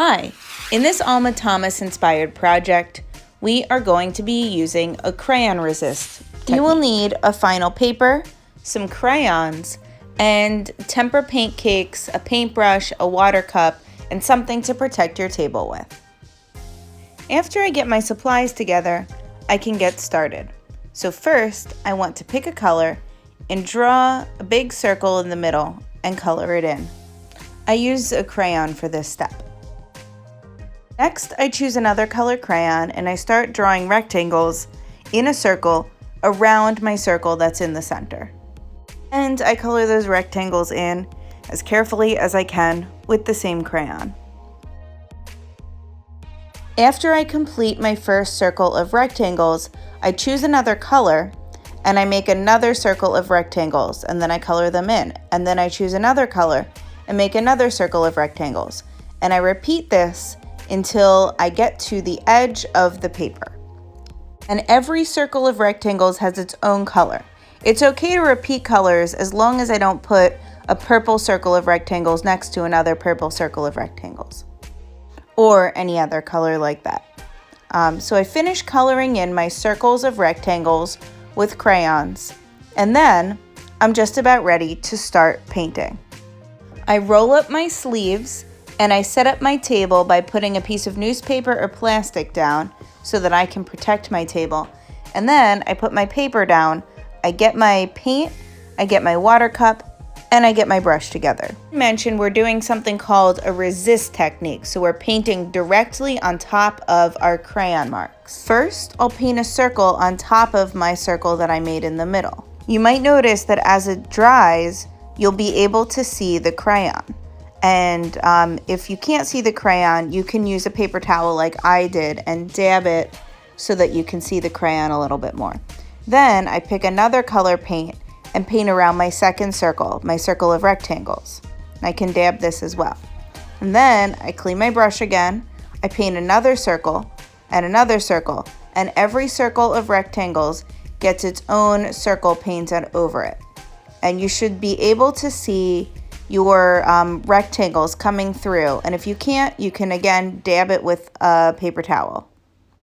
Hi, in this Alma Thomas inspired project, we are going to be using a crayon resist technique. You will need a final paper, some crayons, and tempera paint cakes, a paintbrush, a water cup, and something to protect your table with. After I get my supplies together, I can get started. So first, I want to pick a color and draw a big circle in the middle and color it in. I use a crayon for this step. Next, I choose another color crayon and I start drawing rectangles in a circle around my circle that's in the center. And I color those rectangles in as carefully as I can with the same crayon. After I complete my first circle of rectangles, I choose another color and I make another circle of rectangles and then I color them in. And then I choose another color and make another circle of rectangles. And I repeat this until I get to the edge of the paper. And every circle of rectangles has its own color. It's okay to repeat colors as long as I don't put a purple circle of rectangles next to another purple circle of rectangles, or any other color like that. So I finish coloring in my circles of rectangles with crayons, and then I'm just about ready to start painting. I roll up my sleeves and I set up my table by putting a piece of newspaper or plastic down so that I can protect my table. And then I put my paper down, I get my paint, I get my water cup, and I get my brush together. We're doing something called a resist technique, so we're painting directly on top of our crayon marks. First, I'll paint a circle on top of my circle that I made in the middle. You might notice that as it dries, you'll be able to see the crayon. And if you can't see the crayon, you can use a paper towel like I did and dab it so that you can see the crayon a little bit more. Then I pick another color paint and paint around my second circle, my circle of rectangles. I can dab this as well. And then I clean my brush again, I paint another circle, and every circle of rectangles gets its own circle painted over it. And you should be able to see your rectangles coming through. And if you can't, you can again dab it with a paper towel.